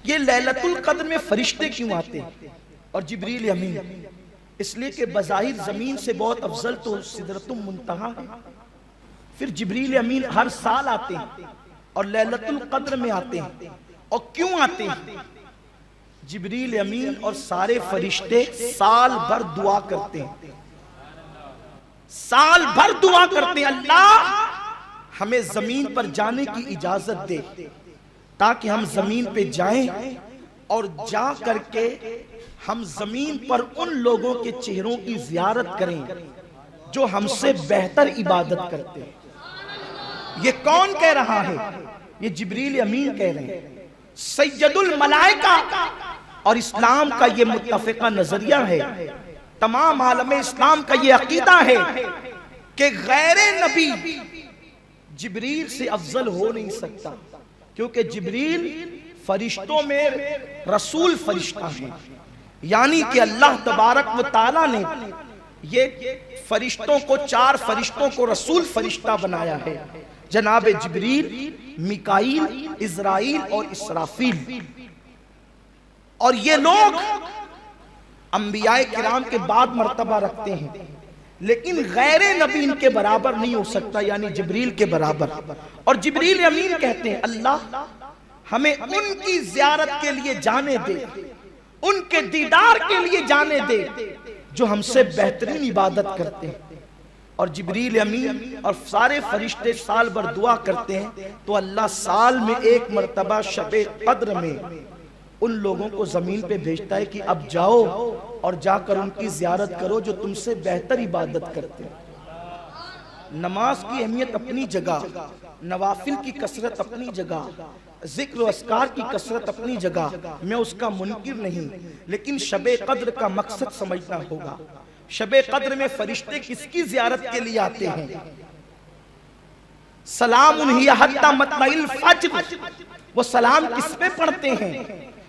یہ لیلۃ القدر میں فرشتے کیوں آتے ہیں اور جبریل امین؟ اس لیے کہ بظاہر زمین سے بہت افضل تو سدرۃ المنتہا ہے، پھر جبریل امین ہر سال آتے ہیں اور لیلۃ القدر میں آتے ہیں۔ اور کیوں آتے ہیں؟ جبریل امین اور سارے فرشتے سال بھر دعا کرتے ہیں، سال بھر دعا کرتے ہیں اللہ ہمیں زمین پر جانے کی اجازت دے تاکہ ہم زمین پہ جائیں اور جا کر کے ہم زمین پر ان لوگوں کے چہروں کی زیارت کریں جو ہم سے بہتر عبادت کرتے ہیں۔ یہ کون کہہ رہا ہے؟ یہ جبریل امین کہہ رہے ہیں۔ سید الملائکہ اور اسلام کا یہ متفقہ نظریہ ہے، تمام عالم اسلام کا یہ عقیدہ ہے کہ غیر نبی جبریل سے افضل ہو نہیں سکتا، کیونکہ جبریل فرشتوں میں رسول فرشتہ ہیں، یعنی کہ اللہ تبارک و تعالیٰ نے یہ فرشتوں کو، چار فرشتوں کو رسول فرشتہ بنایا ہے، جناب جبریل، میکائیل، عزرائیل اور اسرافیل۔ اور یہ لوگ انبیاء کرام کے بعد مرتبہ رکھتے ہیں، لیکن غیر نبی ان کے برابر نہیں ہو سکتا، یعنی جبریل کے برابر۔ اور جبریل امین کہتے ہیں اللہ ہمیں ان کی زیارت کے لیے جانے دے، ان کے دیدار کے لیے جانے دے جو ہم سے بہترین عبادت کرتے ہیں۔ اور جبریل امین اور سارے فرشتے سال بھر دعا کرتے ہیں تو اللہ سال میں ایک مرتبہ شب قدر میں ان لوگوں کو زمین پہ بھیجتا ہے کہ اب جاؤ اور جا کر ان کی زیارت کرو جو تم سے بہتر عبادت کرتے ہیں۔ نماز کی اہمیت اپنی جگہ، نوافل کی کثرت اپنی جگہ، ذکر و اذکار کی کثرت اپنی جگہ، میں اس کا منکر نہیں، لیکن شب قدر کا مقصد سمجھنا ہوگا۔ شب قدر میں فرشتے کس کی زیارت کے لیے آتے ہیں؟ سلام ہی حتی مطلع الفجر، وہ سلام کس پہ پڑھتے ہیں؟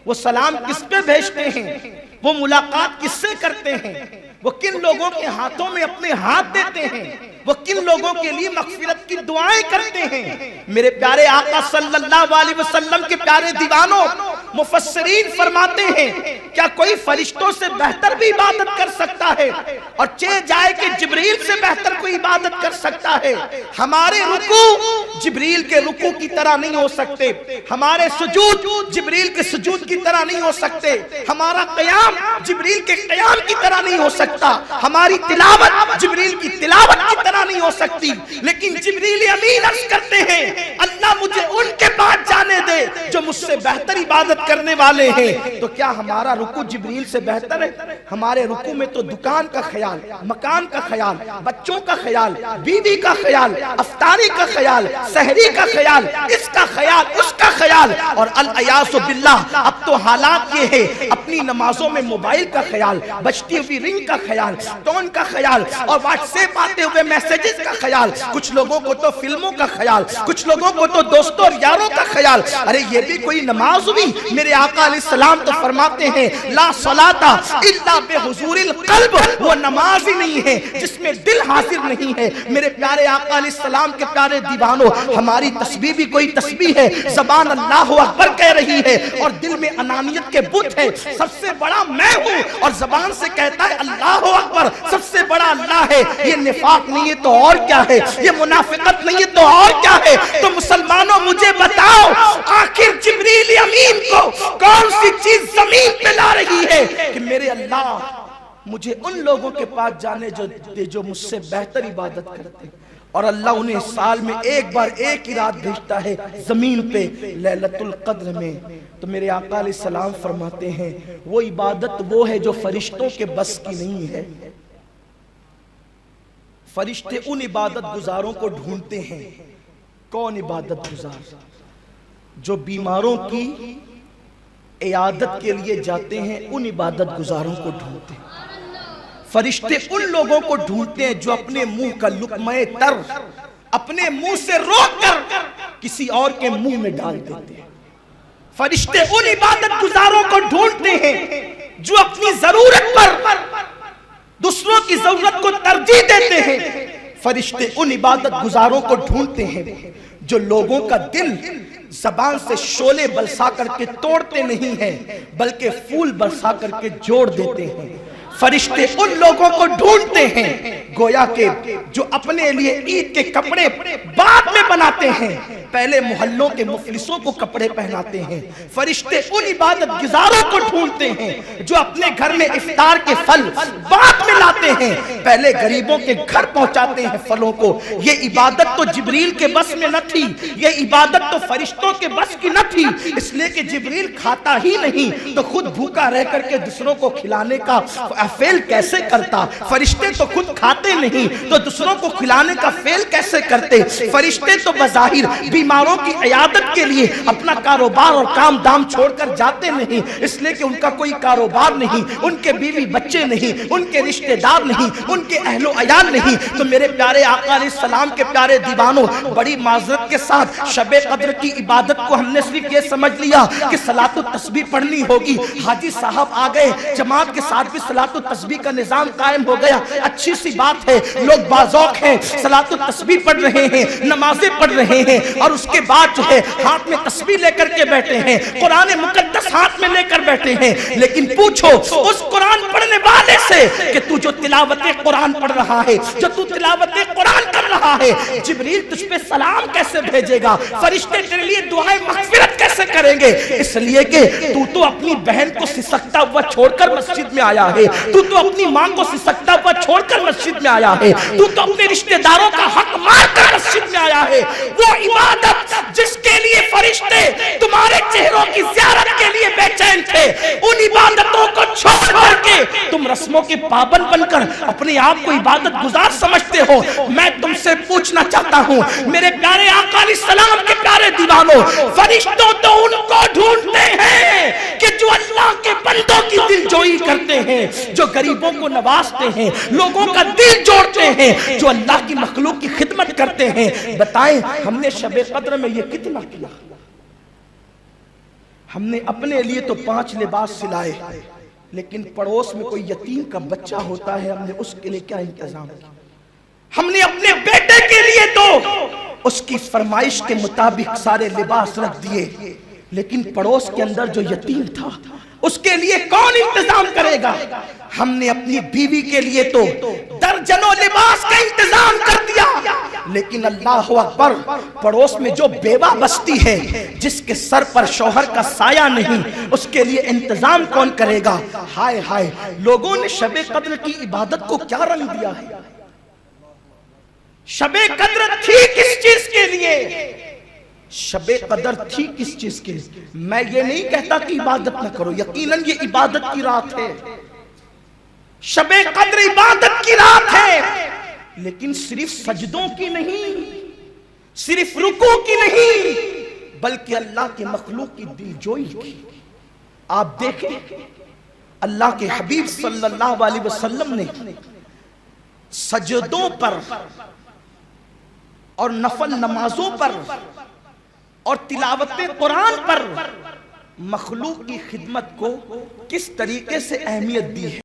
وہ سلام کس پہ بھیجتے ہیں؟ وہ ملاقات کس سے کرتے ہیں؟ وہ کن لوگوں کے ہاتھوں میں اپنے ہاتھ دیتے ہیں؟ وہ کن لوگوں کے لیے مغفرت کی دعائیں کرتے ہیں؟ میرے پیارے آقا صلی اللہ علیہ وسلم کے پیارے دیوانوں، مفسرین فرماتے ہیں کیا کوئی فرشتوں سے بہتر بھی عبادت کر سکتا ہے؟ اور جائے کہ جبریل سے بہتر کوئی عبادت کر سکتا ہے؟ ہمارے رکوع جبریل کے رکوع کی طرح نہیں ہو سکتے، ہمارے سجود جبریل کے سجود کی طرح نہیں ہو سکتے، ہمارا قیام جبریل کے قیام کی طرح نہیں ہو سکتا، ہماری تلاوت جبریل کی تلاوت کی طرح نہیں ہو سکتی۔ لیکن جبریل امین عرض کرتے ہیں اللہ مجھے ان کے پاس جانے دے جو مجھ سے بہتر عبادت کرنے والے ہیں۔ تو کیا ہمارا رکوع جبریل سے بہتر ہے؟ ہمارے رکوع میں تو دکان کا خیال، مکان کا خیال، بچوں کا خیال، بیوی کا خیال، افطاری کا خیال، سحری کا خیال، اس کا خیال، اس کا خیال، اور العیاذ باللہ اب تو حالات یہ ہے اپنی نمازوں میں موبائل کا خیال، بجتی ہوئی رنگ کا خیال، ٹون کا خیال، اور واٹس ایپ آتے ہوئے میسیجز کا خیال، کچھ لوگوں کو تو فلموں کا خیال، کچھ لوگوں کو تو دوستوں اور یاروں کا خیال۔ ارے یہ بھی کوئی نماز ہوئی؟ میرے آقا علیہ السلام تو فرماتے ہیں لا صلاۃ الا بحضور القلب، وہ نماز ہی نہیں ہے جس میں دل حاضر نہیں ہے۔ میرے پیارے آقا علیہ السلام کے پیارے دیوانوں، ہماری تسبیح بھی کوئی تسبیح ہے، زبان اللہ اکبر کہہ رہی ہے اور دل میں انانیت کے بت ہے، سب سے بڑا میں ہوں، اور زبان سے کہتا ہے اللہ اکبر، سب سے بڑا اللہ ہے۔ یہ نفاق نہیں ہے تو اور کیا ہے؟ یہ منافقت نہیں ہے تو اور کیا ہے؟ تو مسلمانوں مجھے بتاؤ آخر جبریل امین کو کون سی چیز زمین پہ لا رہی ہے کہ میرے اللہ مجھے ان لوگوں کے پاس جانے دے جو مجھ سے بہتر عبادت کرتے ہیں؟ اور اللہ انہیں سال میں ایک بار ایک ہی رات بھیجتا ہے زمین پہ لیلۃ القدر میں۔ تو میرے آقا علیہ السلام فرماتے ہیں وہ عبادت وہ ہے جو فرشتوں کے بس کی نہیں ہے۔ فرشتے ان عبادت گزاروں کو ڈھونڈتے ہیں۔ کون عبادت گزار؟ جو بیماروں کی عیادت کے لیے جاتے ہیں، ان عبادت گزاروں کو ڈھونڈتے ہیں۔ فرشتے ان لوگوں کو ڈھونڈتے ہیں جو اپنے منہ کا لقمہ تر اپنے منہ سے روک کر کسی اور کے منہ میں ڈال دیتے ہیں۔ فرشتے ان عبادت گزاروں کو ڈھونڈتے ہیں جو اپنی ضرورت پر دوسروں کی ضرورت کو ترجیح دیتے ہیں۔ فرشتے ان عبادت گزاروں کو ڈھونڈتے ہیں جو لوگوں کا دل زبان سے شعلے برسا کر کے توڑتے نہیں ہیں بلکہ پھول برسا کر کے جوڑ دیتے ہیں۔ فرشتے ان لوگوں کو ڈھونڈتے ہیں گویا کہ جو اپنے لیے عید کے کپڑے بعد میں بناتے ہیں، پہلے محلوں کے مفلسوں کو کپڑے پہناتے ہیں۔ فرشتے ان عبادت گزاروں کو ڈھونڈتے ہیں جو اپنے گھر میں افطار کے پھل بعد میں لاتے ہیں، پہلے غریبوں کے گھر پہنچاتے ہیں پھلوں کو۔ یہ عبادت تو جبریل کے بس میں نہ تھی، یہ عبادت تو فرشتوں کے بس کی نہ تھی، اس لیے کہ جبریل کھاتا ہی نہیں تو خود بھوکا رہ کر کے دوسروں کو کھلانے کا فعل کیسے کرتا؟ فرشتے تو خود کھاتے نہیں تو دوسروں کو کھلانے کا فعل کیسے کرتے؟ فرشتے تو بظاہر بیماروں کی عیادت کے لیے اپنا کاروبار اور کام دام چھوڑ کر جاتے نہیں، اس لیے کہ ان کا کوئی کاروبار نہیں، ان کے بیوی بچے نہیں، ان کے رشتہ دار نہیں، ان کے اہل و عیال نہیں۔ تو میرے پیارے آقا علیہ السلام کے پیارے دیوانوں، بڑی معذرت کے ساتھ شب قدر کی عبادت کو ہم نے صرف یہ سمجھ لیا کہ صلاۃ التسبیح پڑھنی ہوگی۔ حاجی صاحب آ گئے، جماعت کے ساتھ بھی صلاۃ التسبیح کا نظام قائم ہو گیا، اچھی سی بات ہے، لوگ باذوق ہیں، صلاۃ التسبیح پڑھ رہے ہیں، نمازیں پڑھ رہے ہیں، اور اس کے بعد جو ہے ہاتھ میں تسبیح لے کر کے بیٹھے ہیں، قرآن مقدس ہاتھ میں لے کر بیٹھے ہیں۔ لیکن پوچھو اس قرآن پڑھنے والے سے کہ تو جو تلاوت قرآن پڑھ رہا ہے، جو تو تلاوت قرآن کر رہا ہے، جبریل تجھ پہ سلام کیسے بھیجے گا؟ فرشتے تیرے لیے دعائیں مغفرت کیسے کریں گے؟ اس لیے کہ تو اپنی بہن کو سسکتا ہوا چھوڑ کر مسجد میں آیا ہے، تو اپنی ماں کو سسکتا ہوا چھوڑ کر مسجد میں آیا ہے، تو اپنے رشتہ داروں کا حق مار کر مسجد میں آیا ہے۔ وہ عبادت جس کے لیے فرشتے تمہارے چہروں کی زیارت کے لیے بے چین تھے، ان عبادتوں کو چھوڑ کر کے تم رسموں کے پابند بن کر اپنے آپ کو عبادت گزار سمجھتے ہو۔ میں تم سے پوچھنا چاہتا ہوں میرے پیارے آقا علیہ السلام کے پیارے دیوانوں، فرشتوں تو ان کو ڈھونڈتے ہیں کہ جو اللہ کے بندوں کی دل جوئی کرتے ہیں، جو غریبوں کو نوازتے ہیں، لوگوں کا دل جوڑتے ہیں، جو اللہ کی مخلوق کی خدمت کرتے ہیں۔ بتائیں ہم نے شب قدر میں یہ کتنا کیا؟ ہم نے اپنے لیے تو 5 لباس سلائے، لیکن پڑوس میں کوئی یتیم کا بچہ ہوتا ہے، ہم نے اس کے لیے کیا انتظام کیا؟ ہم نے اپنے بیٹے کے لیے تو اس کی فرمائش کے مطابق سارے لباس رکھ دیے، لیکن پڑوس کے اندر جو یتیم تھا اس کے لیے کون انتظام کرے گا؟ ہم نے اپنی بیوی کے لیے تو درجنوں لباس کا انتظام کر دیا، لیکن اللہ اکبر، پڑوس میں جو بیوہ بستی ہے جس کے سر پر شوہر کا سایہ نہیں، اس کے لیے انتظام کون کرے گا؟ ہائے ہائے، لوگوں نے شب قدر کی عبادت کو کیا رنگ دیا ہے؟ شب قدر تھی کس چیز کے لیے؟ شب قدر تھی کس چیز کے لیے؟ میں یہ نہیں کہتا کہ عبادت نہ کرو، یقیناً یہ عبادت کی رات ہے، شب قدر عبادت کی رات ہے، لیکن صرف سجدوں کی نہیں، صرف رکوع کی نہیں، بلکہ اللہ کے مخلوق کی دل جوئی کی۔ آپ دیکھیں اللہ کے حبیب صلی اللہ علیہ وسلم نے سجدوں پر اور نفل نمازوں پر اور تلاوت قرآن پر مخلوق کی خدمت کو کس طریقے سے اہمیت دی ہے۔